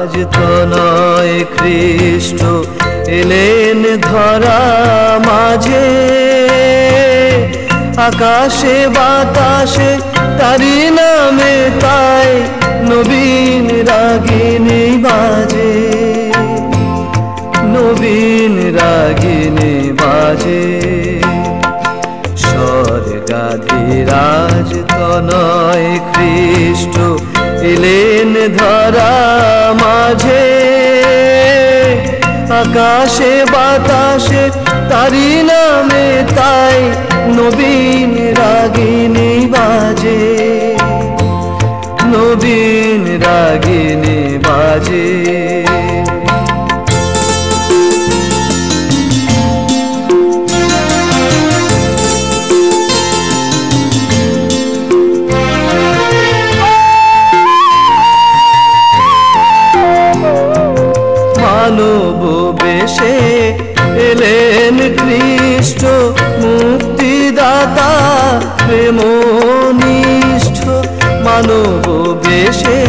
আজ তো নয় খ্রিস্ট এলেন ধরা মাঝে, আকাশে বাতাসে তারি নামে তাই নবীন রাগিনী বাজে, নবীন রাগিনী বাজে। স্বর্গাধিরাজ তনয় খ্রিস্ট এলেন ধরা মাঝে, আকাশে বাতাসে তারি নামে তাই নবীন রাগিনী বাজে, নবীন রাগিনী বাজে। মানব বেশে এলেন খ্রিস্ট মুক্তিদাতা প্রেমনিষ্ঠ, মানব বেশে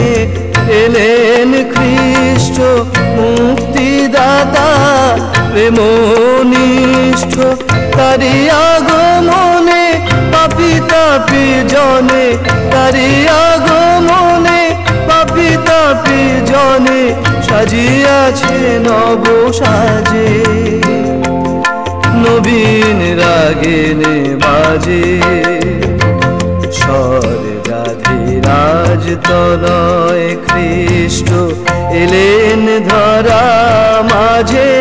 এলেন খ্রিস্ট মুক্তিদাতা প্রেমনিষ্ঠ। তারি আগমনে পাপী তাপী জনে, তারি আগমনে পাপী তাপী জনে সাজিয়াছে নব সাজে, নবীন রাগিনী বাজে। স্বর্গাধিরাজ তনয় খ্রিস্ট এলেন ধরা মাঝে,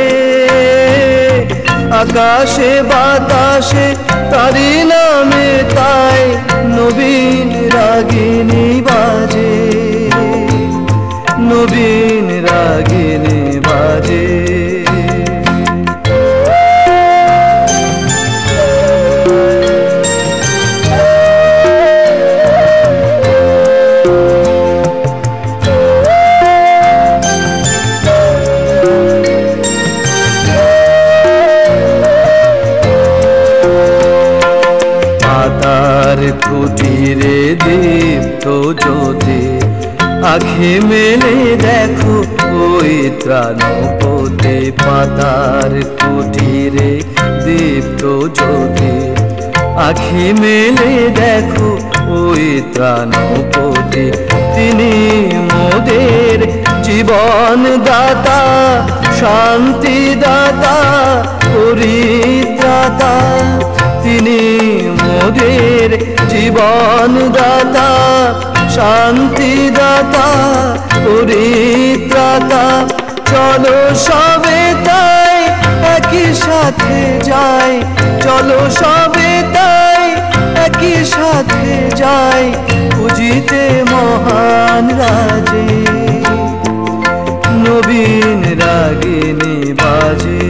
আকাশে বাতাসে তারি নামে তাই নবীন রাগিনী বাজে, নবীন রাগিনী বাজে। পাতার কুটিরে দীপ্ত জ্যোতি, আখি মেলে দেখো ওই ত্রাণপতি। পাতার কুটিরে দীপ্ত জ্যোতি, আখি মেলে দেখো ওই ত্রাণপতি। তিনি মোদের জীবন দাতা, শান্তি দাতা, পরিত্রাতা। তিনি মোদের জীবন দাতা, শান্তি দাতা, পরিত্রাতা। চলো সবে তাই একই সাথে যাই, চলো সবে তাই একই সাথে যাই খুঁজিতে মহান রাজে, নবীন রাগিনী বাজে।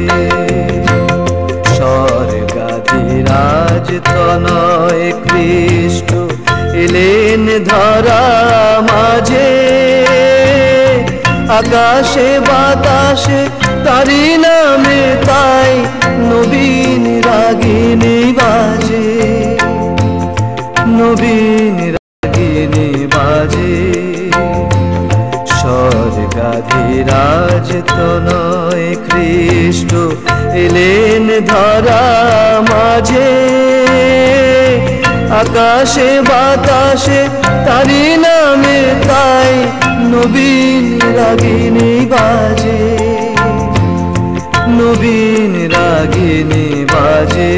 স্বর্গাধিরাজ তনয় খ্রিস্ট এলেন ধরা মাঝে, আকাশে বাতাসে তারি নামে তাই নবীন রাগিনী বাজে, নবীন রাগিনী বাজে। স্বর্গাধিরাজ তনয় খ্রিস্ট এলেন ধরা মাঝে, আকাশে বাতাসে তারি নামে তাই নবীন রাগিনী বাজে, নবীন রাগিনী বাজে।